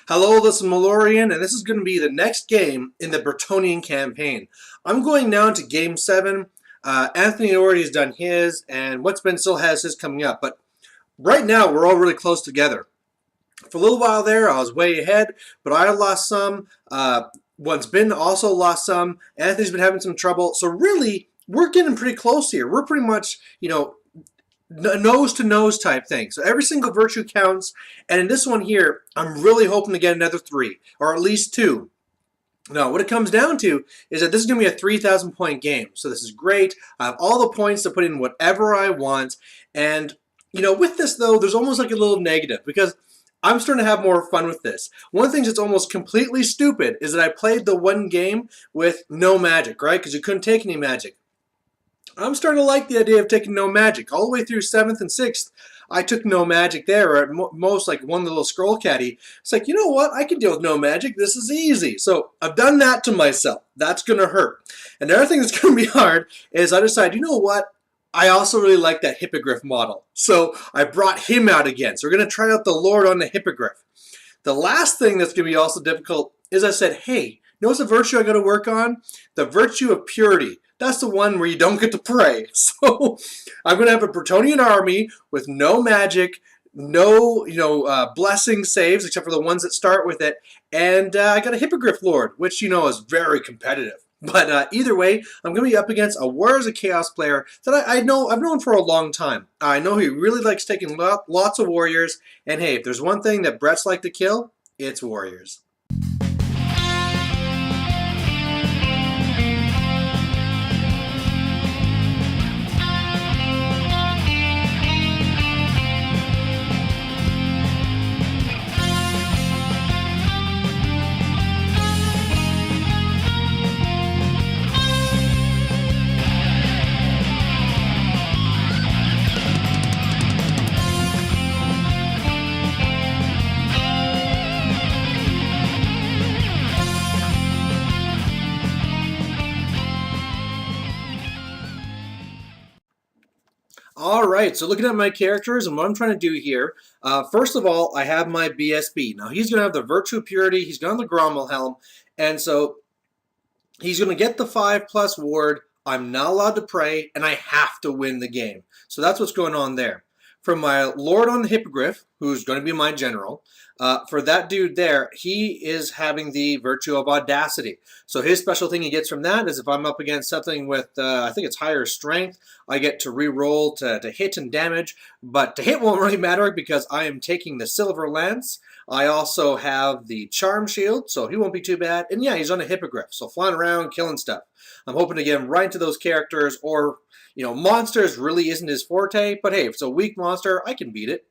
Hello, this is Malorian, and this is going to be the next game in the Bretonnian Campaign. I'm going now into Game 7. Anthony already has done his, and What's Been still has his coming up. But right now, we're all really close together. For a little while there, I was way ahead, but I lost some. What's Been also lost some. Anthony's been having some trouble. So really, we're getting pretty close here. We're pretty much, nose to nose type thing. So every single virtue counts. And in this one here, I'm really hoping to get another 3, or at least 2. Now, what it comes down to is that this is going to be a 3,000 point game. So this is great. I have all the points to put in whatever I want. And, with this, though, there's almost like a little negative because I'm starting to have more fun with this. One of the things that's almost completely stupid is that I played the one game with no magic, right? Because you couldn't take any magic. I'm starting to like the idea of taking no magic. All the way through 7th and 6th, I took no magic there, or at most like one little scroll caddy. It's like, you know what? I can deal with no magic. This is easy. So I've done that to myself. That's going to hurt. And the other thing that's going to be hard is I decided, you know what? I also really like that hippogriff model. So I brought him out again. So we're going to try out the Lord on the hippogriff. The last thing that's going to be also difficult is I said, hey, what's the virtue I got to work on? The virtue of purity. That's the one where you don't get to pray. So I'm going to have a Bretonnian army with no magic, no blessing saves except for the ones that start with it, and I got a Hippogriff Lord, which is very competitive. But either way, I'm going to be up against a Warriors of Chaos player that I've known for a long time. I know he really likes taking lots of warriors, and hey, if there's one thing that Bretts like to kill, it's warriors. All right, so looking at my characters and what I'm trying to do here, first of all, I have my BSB. Now, he's going to have the Virtue of Purity, he's going to have the Grommel Helm, and so he's going to get the 5+ ward. I'm not allowed to pray, and I have to win the game. So that's what's going on there. For my Lord on the Hippogriff, who's going to be my general, for that dude there, he is having the Virtue of Audacity. So his special thing he gets from that is if I'm up against something with, I think it's higher strength, I get to re-roll to hit and damage. But to hit won't really matter because I am taking the Silver Lance. I also have the Charm Shield, so he won't be too bad. And yeah, he's on a Hippogriff, so flying around, killing stuff. I'm hoping to get him right into those characters, or, monsters really isn't his forte, but hey, if it's a weak monster, I can beat it.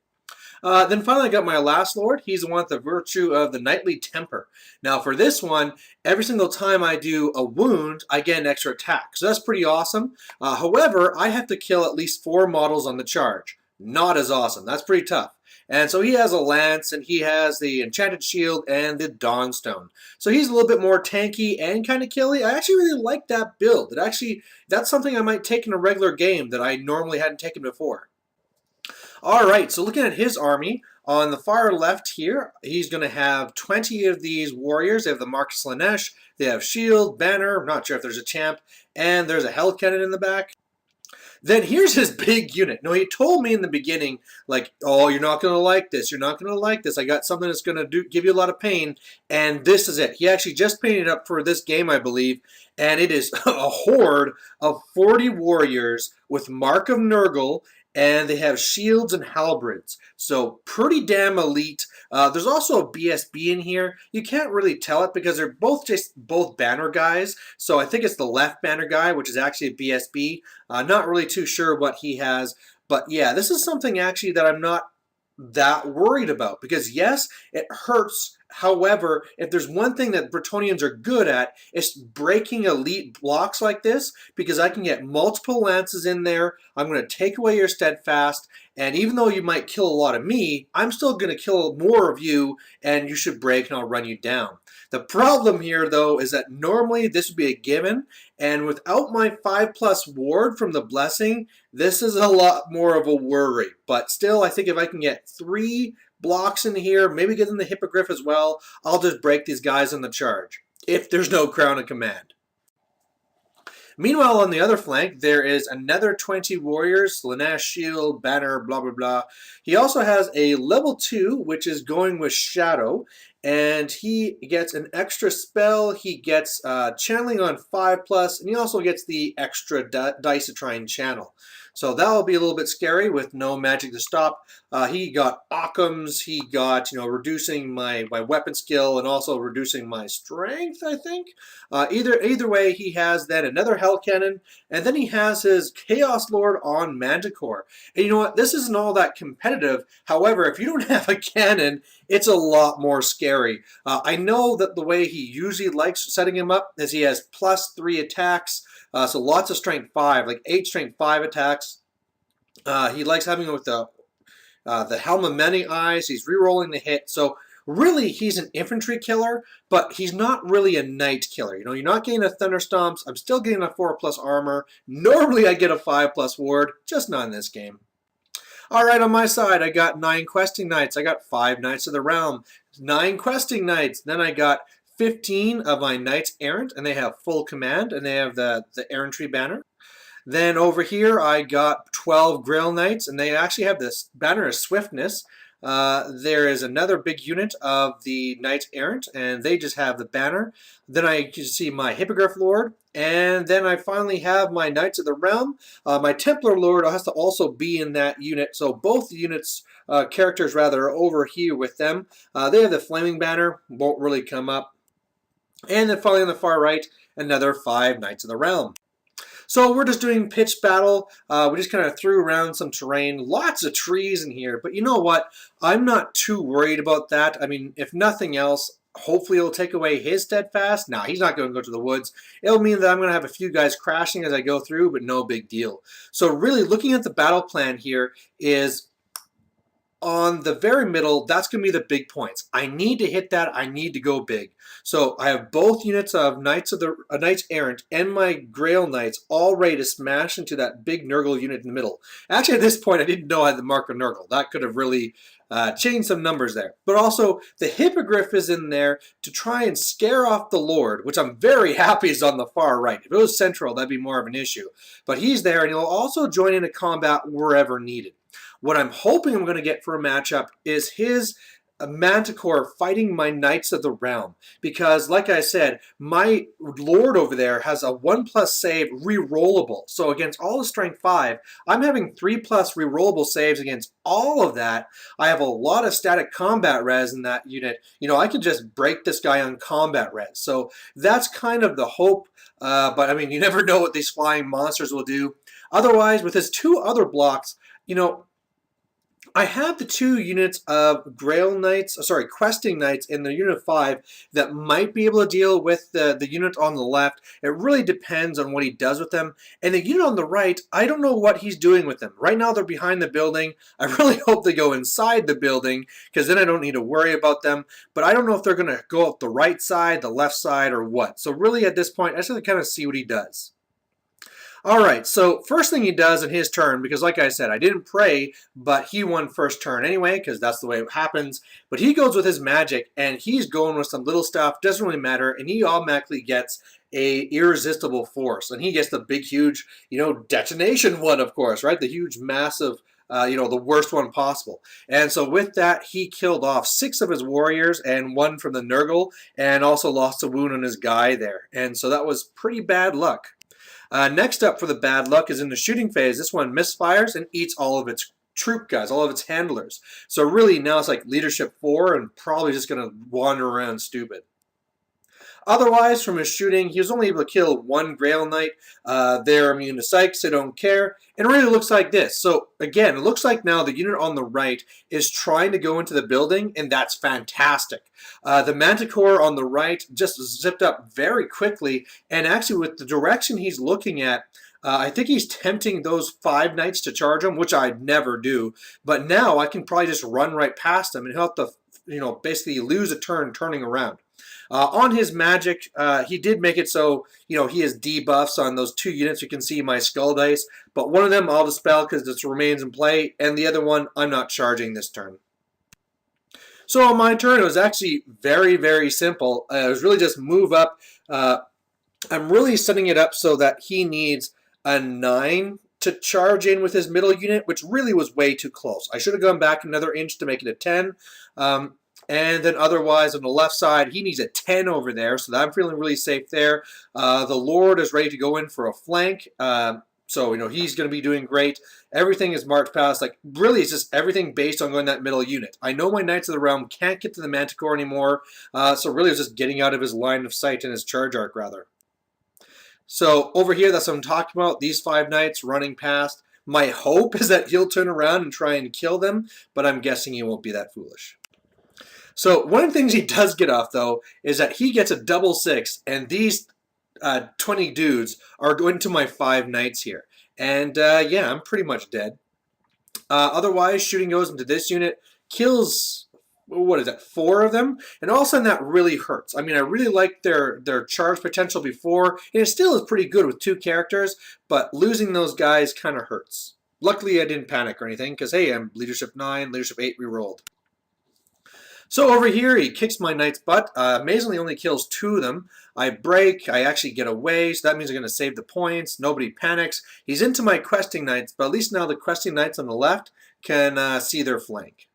Then finally I got my last Lord. He's the one with the virtue of the Knightly Temper. Now for this one, every single time I do a wound, I get an extra attack. So that's pretty awesome. However, I have to kill at least 4 models on the charge. Not as awesome. That's pretty tough. And so he has a lance, and he has the enchanted shield and the Dawnstone. So he's a little bit more tanky and kind of killy. I actually really like that build. That's something I might take in a regular game that I normally hadn't taken before. All right, so looking at his army, on the far left here, he's going to have 20 of these warriors. They have the Marcus Lanesh, they have shield, banner, I'm not sure if there's a champ, and there's a hell cannon in the back. Then here's his big unit. Now, he told me in the beginning, like, oh, you're not going to like this. You're not going to like this. I got something that's going to give you a lot of pain, and this is it. He actually just painted it up for this game, I believe, and it is a horde of 40 warriors with Mark of Nurgle, and they have shields and halberds. So pretty damn elite. There's also a BSB in here. You can't really tell it because they're both banner guys. So I think it's the left banner guy, which is actually a BSB. Not really too sure what he has. But yeah, this is something actually that I'm not that worried about because yes, it hurts. However, if there's one thing that Bretonnians are good at, it's breaking elite blocks like this because I can get multiple lances in there. I'm going to take away your steadfast, and even though you might kill a lot of me, I'm still going to kill more of you, and you should break and I'll run you down. The problem here, though, is that normally this would be a given, and without my 5+ ward from the blessing, this is a lot more of a worry. But still, I think if I can get 3 blocks in here, maybe get them the Hippogriff as well. I'll just break these guys on the charge, if there's no Crown of Command. Meanwhile, on the other flank, there is another 20 warriors, Lanesh Shield, Banner, blah, blah, blah. He also has a level 2, which is going with Shadow, and he gets an extra spell. He gets channeling on 5+, and he also gets the extra dice to try and channel. So that'll be a little bit scary with no magic to stop. He got Occams, he got, reducing my weapon skill and also reducing my strength, I think. Either way, he has then another Hell Cannon, and then he has his Chaos Lord on Manticore. And you know what? This isn't all that competitive. However, if you don't have a cannon, it's a lot more scary. I know that the way he usually likes setting him up is he has +3 attacks, so lots of strength 5, like 8 strength 5 attacks. He likes having it with the Helm of Many Eyes. He's rerolling the hit. So really, he's an infantry killer, but he's not really a knight killer. You're not getting a Thunderstomps. I'm still getting a 4+ armor. Normally, I get a 5+ ward, just not in this game. All right, on my side, I got 9 questing knights. I got 5 Knights of the Realm, 9 questing knights. Then I got 15 of my Knights Errant, and they have full command, and they have the Errantry banner. Then over here, I got 12 Grail Knights, and they actually have this banner of Swiftness. There is another big unit of the Knights Errant, and they just have the banner. Then I can see my Hippogriff Lord, and then I finally have my Knights of the Realm. My Templar Lord has to also be in that unit, so both units, characters rather, are over here with them. They have the Flaming Banner, won't really come up. And then finally on the far right, another 5 Knights of the Realm. So we're just doing pitched battle. We just kind of threw around some terrain. Lots of trees in here. But you know what? I'm not too worried about that. I mean, if nothing else, hopefully it'll take away his steadfast. No, he's not going to go to the woods. It'll mean that I'm going to have a few guys crashing as I go through, but no big deal. So really looking at the battle plan here is on the very middle, that's going to be the big points. I need to hit that. I need to go big. So I have both units of Knights Errant and my Grail Knights all ready to smash into that big Nurgle unit in the middle. Actually, at this point, I didn't know I had the mark of Nurgle. That could have really changed some numbers there. But also, the Hippogriff is in there to try and scare off the Lord, which I'm very happy is on the far right. If it was central, that'd be more of an issue. But he's there, and he'll also join into combat wherever needed. What I'm hoping I'm going to get for a matchup is his Manticore fighting my Knights of the Realm. Because, like I said, my Lord over there has a 1+ save rerollable. So against all the strength 5, I'm having 3+ rerollable saves against all of that. I have a lot of static combat res in that unit. I could just break this guy on combat res. So that's kind of the hope. But, I mean, you never know what these flying monsters will do. Otherwise, with his 2 other blocks, I have the 2 units of questing knights in the unit 5 that might be able to deal with the unit on the left. It really depends on what he does with them. And the unit on the right, I don't know what he's doing with them. Right now they're behind the building. I really hope they go inside the building because then I don't need to worry about them. But I don't know if they're going to go up the right side, the left side, or what. So really at this point, I just have to kind of see what he does. Alright, so first thing he does in his turn, because like I said, I didn't pray, but he won first turn anyway, because that's the way it happens. But he goes with his magic, and he's going with some little stuff, doesn't really matter, and he automatically gets a irresistible force. And he gets the big, huge, detonation one, of course, right? The huge, massive, the worst one possible. And so with that, he killed off 6 of his warriors and 1 from the Nurgle, and also lost a wound on his guy there. And so that was pretty bad luck. Next up for the bad luck is in the shooting phase. This one misfires and eats all of its troop guys, all of its handlers. So really now it's like leadership 4 and probably just going to wander around stupid. Otherwise, from his shooting, he was only able to kill 1 Grail Knight. They're immune to psychs, they don't care. And it really looks like this. So again, it looks like now the unit on the right is trying to go into the building, and that's fantastic. The Manticore on the right just zipped up very quickly, and actually with the direction he's looking at, I think he's tempting those 5 knights to charge him, which I'd never do. But now I can probably just run right past him and he'll have to, basically lose a turn turning around. On his magic, he did make it so, he has debuffs on those 2 units. You can see my skull dice, but one of them I'll dispel because it remains in play, and the other one I'm not charging this turn. So on my turn, it was actually very, very simple. It was really just move up. I'm really setting it up so that he needs a 9 to charge in with his middle unit, which really was way too close. I should have gone back another inch to make it a 10. And then otherwise on the left side, he needs a 10 over there, so I'm feeling really safe there. The Lord is ready to go in for a flank. So, he's going to be doing great. Everything is marched past. Like, really, it's just everything based on going that middle unit. I know my Knights of the Realm can't get to the Manticore anymore, so really it's just getting out of his line of sight and his charge arc, rather. So over here, that's what I'm talking about. These 5 Knights running past. My hope is that he'll turn around and try and kill them, but I'm guessing he won't be that foolish. So one of the things he does get off, though, is that he gets a double 6, and these 20 dudes are going to my 5 Knights here. And yeah, I'm pretty much dead. Otherwise, shooting goes into this unit, kills, what is that, 4 of them? And all of a sudden that really hurts. I mean, I really liked their charge potential before, and it still is pretty good with 2 characters, but losing those guys kind of hurts. Luckily, I didn't panic or anything, because hey, I'm leadership 9, leadership 8 rerolled. So over here, he kicks my knight's butt. Amazingly, only kills 2 of them. I break. I actually get away, so that means I'm going to save the points. Nobody panics. He's into my questing knights, but at least now the questing knights on the left can see their flank.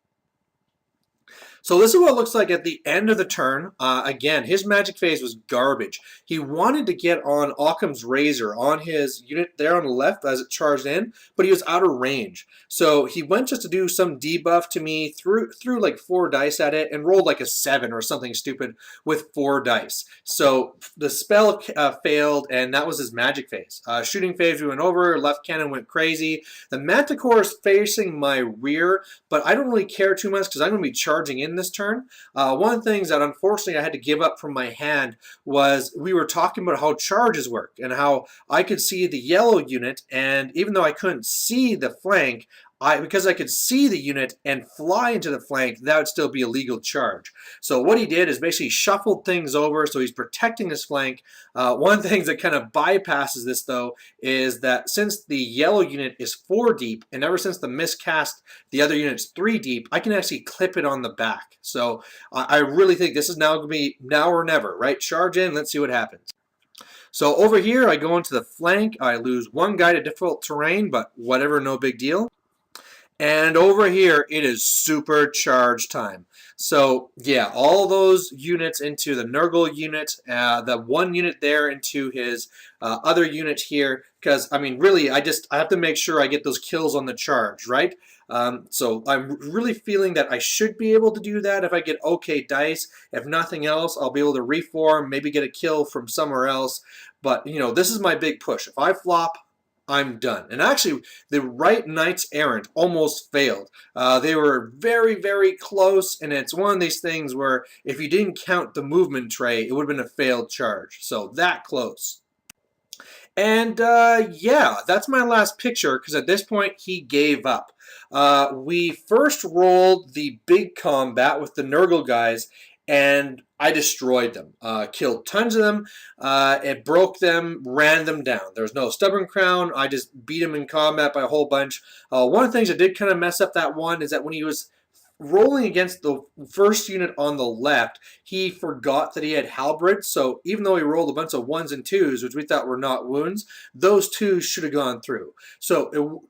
So this is what it looks like at the end of the turn. Again, his magic phase was garbage. He wanted to get on Occam's Razor on his unit there on the left as it charged in, but he was out of range. So he went just to do some debuff to me, threw like 4 dice at it, and rolled like a 7 or something stupid with 4 dice. So the spell failed, and that was his magic phase. Shooting phase we went over, left cannon went crazy. The Manticore is facing my rear, but I don't really care too much because I'm going to be charging in this turn. One of the things that unfortunately I had to give up from my hand was we were talking about how charges work and how I could see the yellow unit, and even though I couldn't see the flank, because I could see the unit and fly into the flank, that would still be a legal charge. So what he did is basically shuffled things over, so he's protecting his flank. One of the things that kind of bypasses this, though, is that since the yellow unit is 4 deep, and ever since the miscast, the other unit's 3 deep, I can actually clip it on the back. So I really think this is now going to be now or never, right? Charge in, let's see what happens. So over here, I go into the flank. I lose 1 guy to difficult terrain, but whatever, no big deal. And over here, it is supercharge time. So yeah, all those units into the Nurgle unit, the 1 unit there into his other unit here, because I mean, really, I have to make sure I get those kills on the charge, right? So I'm really feeling that I should be able to do that if I get okay dice. If nothing else, I'll be able to reform, maybe get a kill from somewhere else. But this is my big push. If I flop, I'm done. And actually, the right Knights Errant almost failed. They were very, very close, and it's one of these things where if you didn't count the movement tray, it would have been a failed charge. So that close. And yeah, that's my last picture, because at this point, he gave up. We first rolled the big combat with the Nurgle guys, and I destroyed them, killed tons of them, it broke them, ran them down. There was no stubborn crown. I just beat him in combat by a whole bunch. One of the things that did kind of mess up that one is that when he was rolling against the first unit on the left, he forgot that he had halberd. So even though he rolled a bunch of 1s and 2s, which we thought were not wounds, those 2s should have gone through. So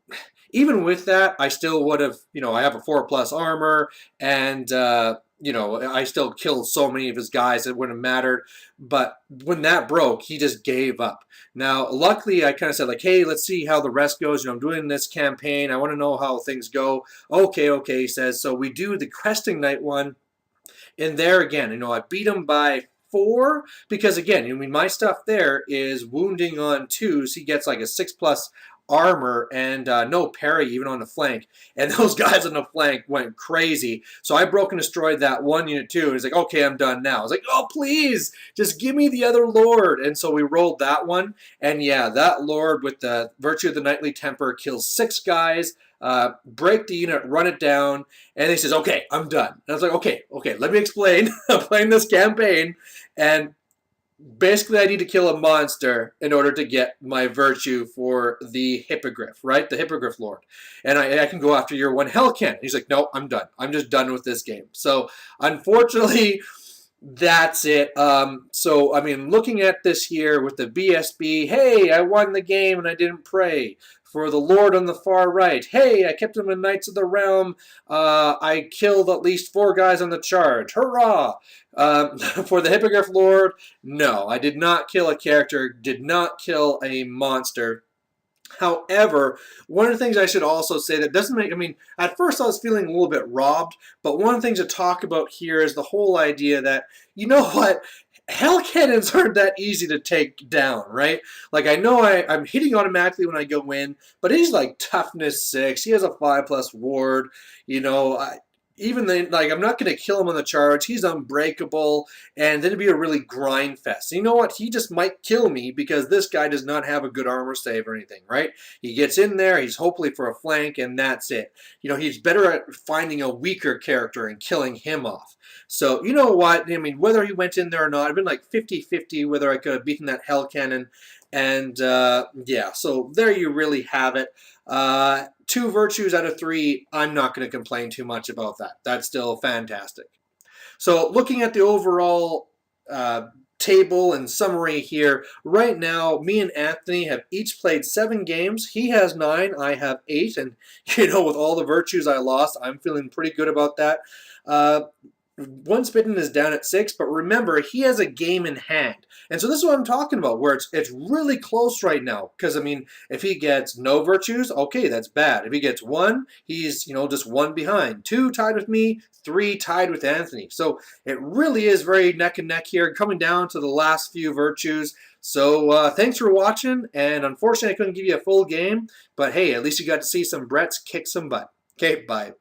even with that, I still would have, I have a 4+ armor, and I still killed so many of his guys, it wouldn't have mattered. But when that broke, he just gave up. Now, luckily, I kind of said, like, hey, let's see how the rest goes. I'm doing this campaign. I want to know how things go. Okay, he says. So we do the Questing Knight one. And there again, I beat him by 4 because, again, my stuff there is wounding on 2, so he gets like a 6+ armor and no parry even on the flank, and those guys on the flank went crazy. So I broke and destroyed that 1 unit too, and he's like, okay, I'm done now. I was like, oh, please just give me the other Lord. And so we rolled that one, and yeah, that Lord with the Virtue of the Knightly Temper kills 6 guys, break the unit, run it down, and he says, okay, I'm done. And I was like, okay, let me explain. I'm playing this campaign, and basically I need to kill a monster in order to get my virtue for the hippogriff, right? The hippogriff lord. And I can go after your one hell cannon. He's like, no, I'm done. I'm just done with this game. So unfortunately, that's it. So, I mean, looking at this here with the BSB, hey, I won the game and I didn't pray. For the Lord on the far right, hey, I kept him in Knights of the Realm. I killed at least 4 guys on the charge. Hurrah! For the Hippogriff Lord, no, I did not kill a character, did not kill a monster. However, one of the things I should also say that doesn't make, I mean, at first I was feeling a little bit robbed, but one of the things to talk about here is the whole idea that, you know what, hell cannons aren't that easy to take down, right? Like, I know I'm hitting automatically when I go in, but he's like toughness 6, he has a 5+ ward, you know, even then, like, I'm not going to kill him on the charge. He's unbreakable, and then it'd be a really grind fest. You know what? He just might kill me because this guy does not have a good armor save or anything, right? He gets in there, he's hopefully for a flank, and that's it. You know, he's better at finding a weaker character and killing him off. So, you know what? I mean, whether he went in there or not, I've been like 50-50 whether I could have beaten that hell cannon. And, yeah, so there you really have it. 2 virtues out of 3, I'm not going to complain too much about that. That's still fantastic. So looking at the overall table and summary here, right now, me and Anthony have each played 7 games. He has 9, I have 8, and, you know, with all the virtues I lost, I'm feeling pretty good about that. Once Bitten is down at 6, but remember, he has a game in hand. And so this is what I'm talking about, where it's really close right now. Because, I mean, if he gets no virtues, okay, that's bad. If he gets 1, he's, you know, just 1 behind. 2 tied with me, 3 tied with Anthony. So it really is very neck and neck here, coming down to the last few virtues. So thanks for watching, and unfortunately I couldn't give you a full game, but hey, at least you got to see some Bretts kick some butt. Okay, bye.